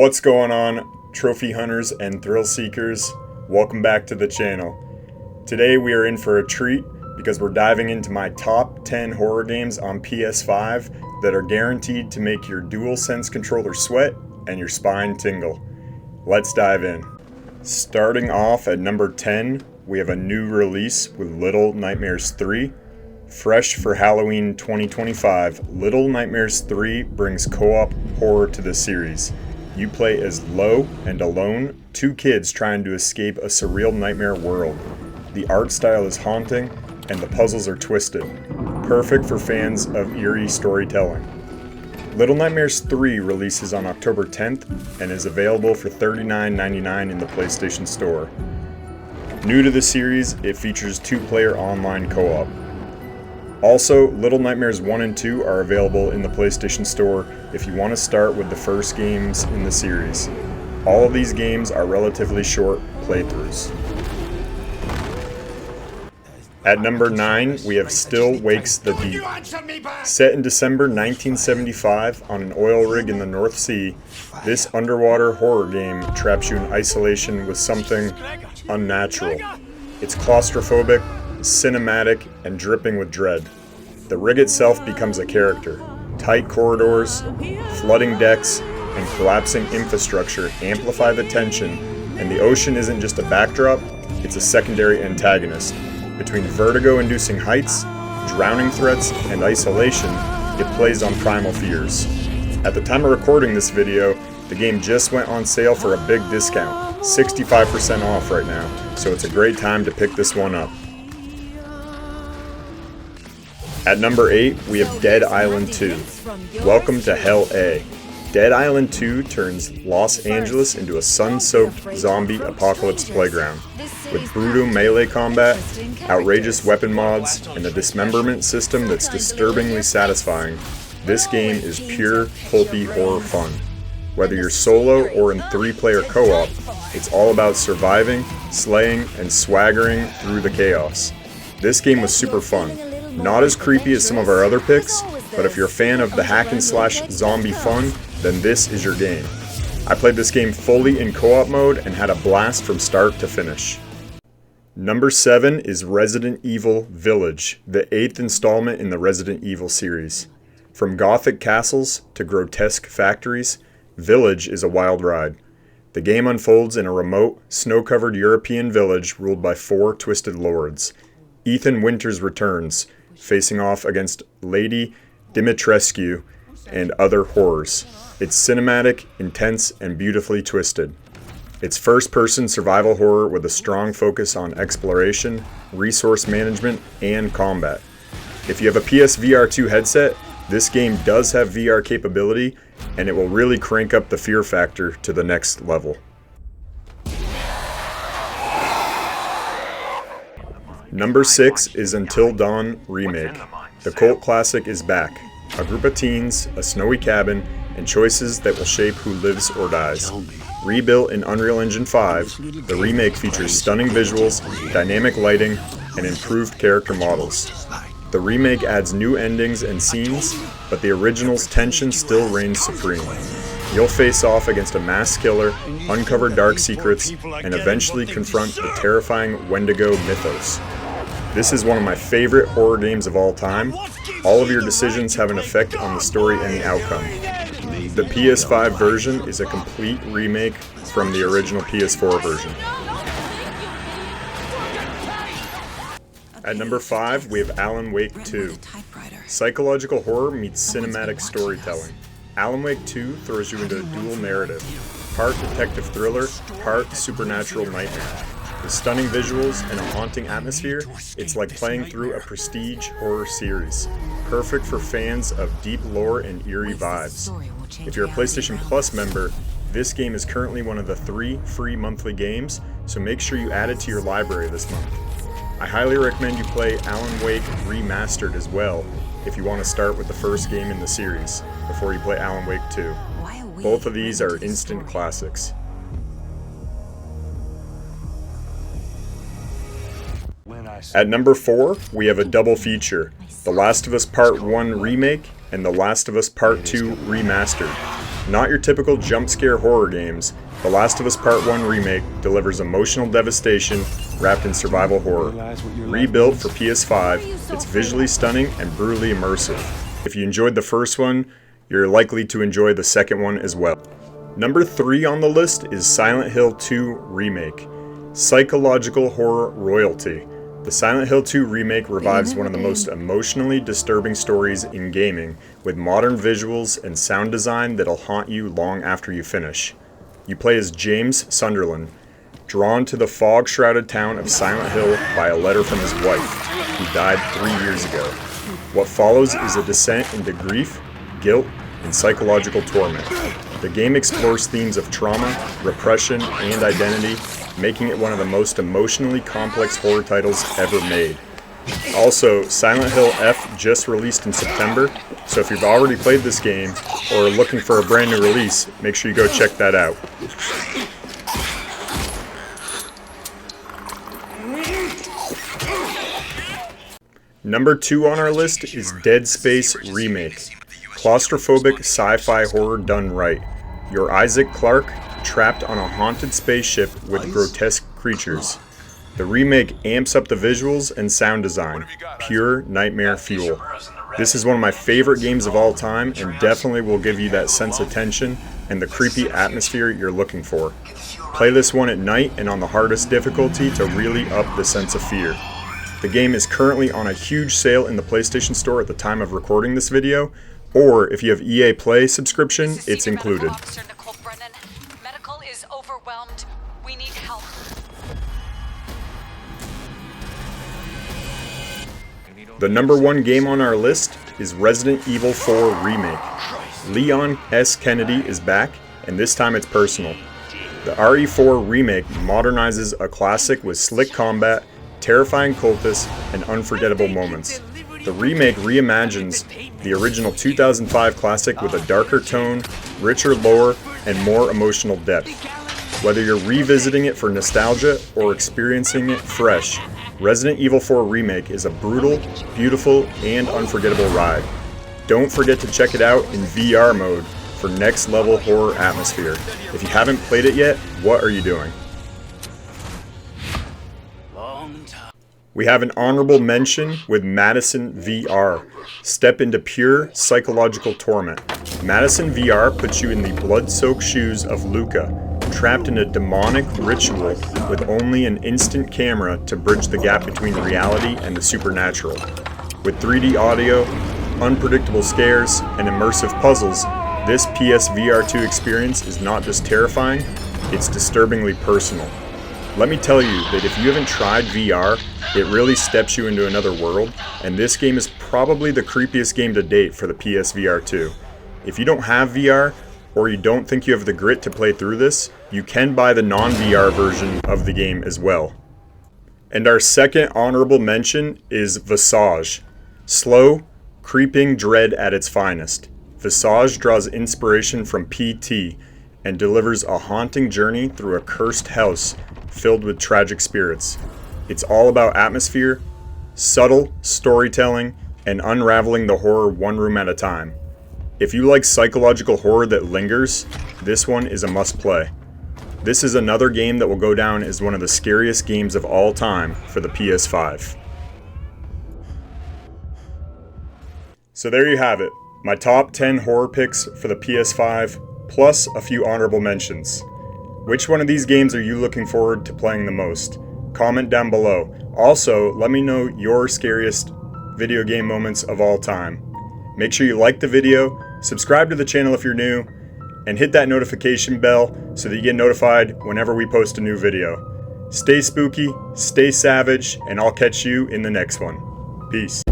What's going on, trophy hunters and thrill seekers? Welcome back to the channel. Today we are in for a treat because we're diving into my top 10 horror games on PS5 that are guaranteed to make your DualSense controller sweat and your spine tingle. Let's dive in. Starting off at number 10, we have a new release with Little Nightmares 3. Fresh for Halloween 2025, Little Nightmares 3 brings co-op horror to the series. You play as Lo and Alone, two kids trying to escape a surreal nightmare world. The art style is haunting, and the puzzles are twisted. Perfect for fans of eerie storytelling. Little Nightmares 3 releases on October 10th and is available for $39.99 in the PlayStation Store. New to the series, it features two-player online co-op. Also, Little Nightmares 1 and 2 are available in the PlayStation Store if you want to start with the first games in the series. All of these games are relatively short playthroughs. At number 9, we have Still Wakes the Deep. Set in December 1975 on an oil rig in the North Sea, this underwater horror game traps you in isolation with something unnatural. It's claustrophobic, cinematic, and dripping with dread. The rig itself becomes a character. Tight corridors, flooding decks, and collapsing infrastructure amplify the tension, and the ocean isn't just a backdrop, it's a secondary antagonist. Between vertigo-inducing heights, drowning threats, and isolation, it plays on primal fears. At the time of recording this video, the game just went on sale for a big discount, 65% off right now, so it's a great time to pick this one up. At number 8, we have Dead Island 2. Welcome to Hell A. Dead Island 2 turns Los Angeles into a sun-soaked zombie apocalypse playground. With brutal melee combat, outrageous weapon mods, and a dismemberment system that's disturbingly satisfying, this game is pure, pulpy horror fun. Whether you're solo or in 3-player co-op, it's all about surviving, slaying, and swaggering through the chaos. This game was super fun. Not as creepy as some of our other picks, but if you're a fan of the hack and slash zombie fun, then this is your game. I played this game fully in co-op mode and had a blast from start to finish. Number 7 is Resident Evil Village, the 8th installment in the Resident Evil series. From gothic castles to grotesque factories, Village is a wild ride. The game unfolds in a remote, snow-covered European village ruled by 4 twisted lords. Ethan Winters returns, facing off against Lady Dimitrescu and other horrors. It's cinematic, intense, and beautifully twisted. It's first-person survival horror with a strong focus on exploration, resource management, and combat. If you have a PSVR 2 headset, this game does have VR capability, and it will really crank up the fear factor to the next level. Number 6 is Until Dawn Remake. The cult classic is back. A group of teens, a snowy cabin, and choices that will shape who lives or dies. Rebuilt in Unreal Engine 5, the remake features stunning visuals, dynamic lighting, and improved character models. The remake adds new endings and scenes, but the original's tension still reigns supreme. You'll face off against a mass killer, uncover dark secrets, and eventually confront the terrifying Wendigo mythos. This is one of my favorite horror games of all time. All of your decisions have an effect on the story and the outcome. The PS5 version is a complete remake from the original PS4 version. At number 5, we have Alan Wake 2. Psychological horror meets cinematic storytelling. Alan Wake 2 throws you into a dual narrative, part detective thriller, part supernatural nightmare. With stunning visuals and a haunting atmosphere, it's like playing through a prestige horror series. Perfect for fans of deep lore and eerie vibes. If you're a PlayStation Plus member, this game is currently one of the 3 free monthly games, so make sure you add it to your library this month. I highly recommend you play Alan Wake Remastered as well, if you want to start with the first game in the series, before you play Alan Wake 2. Both of these are instant classics. At number 4, we have a double feature, The Last of Us Part 1 Remake and The Last of Us Part 2 Remastered. Not your typical jump scare horror games, The Last of Us Part 1 Remake delivers emotional devastation wrapped in survival horror. Rebuilt for PS5, it's visually stunning and brutally immersive. If you enjoyed the first one, you're likely to enjoy the second one as well. Number 3 on the list is Silent Hill 2 Remake. Psychological horror royalty. The Silent Hill 2 remake revives one of the most emotionally disturbing stories in gaming, with modern visuals and sound design that'll haunt you long after you finish. You play as James Sunderland, drawn to the fog-shrouded town of Silent Hill by a letter from his wife, who died 3 years ago. What follows is a descent into grief, guilt, and psychological torment. The game explores themes of trauma, repression, and identity, making it one of the most emotionally complex horror titles ever made. Also, Silent Hill F just released in September, so if you've already played this game or are looking for a brand new release, make sure you go check that out. Number 2 on our list is Dead Space Remake. Claustrophobic sci-fi horror done right. You're Isaac Clarke, trapped on a haunted spaceship with grotesque creatures. The remake amps up the visuals and sound design, pure nightmare fuel. This is one of my favorite games of all time and definitely will give you that sense of tension and the creepy atmosphere you're looking for. Play this one at night and on the hardest difficulty to really up the sense of fear. The game is currently on a huge sale in the PlayStation Store at the time of recording this video, or if you have EA Play subscription, it's included. Medical is overwhelmed. We need help. The number 1 game on our list is Resident Evil 4 Remake. Leon S. Kennedy is back, and this time it's personal. The RE4 Remake modernizes a classic with slick combat, terrifying cultists, and unforgettable moments. The remake reimagines the original 2005 classic with a darker tone, richer lore, and more emotional depth. Whether you're revisiting it for nostalgia or experiencing it fresh, Resident Evil 4 Remake is a brutal, beautiful, and unforgettable ride. Don't forget to check it out in VR mode for next level horror atmosphere. If you haven't played it yet, what are you doing? We have an honorable mention with MADiSON VR. Step into pure psychological torment. MADiSON VR puts you in the blood-soaked shoes of Luca, trapped in a demonic ritual with only an instant camera to bridge the gap between reality and the supernatural. With 3D audio, unpredictable scares, and immersive puzzles, this PSVR 2 experience is not just terrifying, it's disturbingly personal. Let me tell you that if you haven't tried VR, it really steps you into another world, and this game is probably the creepiest game to date for the PSVR 2. If you don't have VR, or you don't think you have the grit to play through this, you can buy the non-VR version of the game as well. And our second honorable mention is Visage. Slow, creeping dread at its finest. Visage draws inspiration from PT and delivers a haunting journey through a cursed house filled with tragic spirits. It's all about atmosphere, subtle storytelling, and unraveling the horror one room at a time. If you like psychological horror that lingers, this one is a must-play. This is another game that will go down as one of the scariest games of all time for the PS5. So there you have it, my top 10 horror picks for the PS5, plus a few honorable mentions. Which one of these games are you looking forward to playing the most? Comment down below. Also, let me know your scariest video game moments of all time. Make sure you like the video, subscribe to the channel if you're new, and hit that notification bell so that you get notified whenever we post a new video. Stay spooky, stay savage, and I'll catch you in the next one. Peace.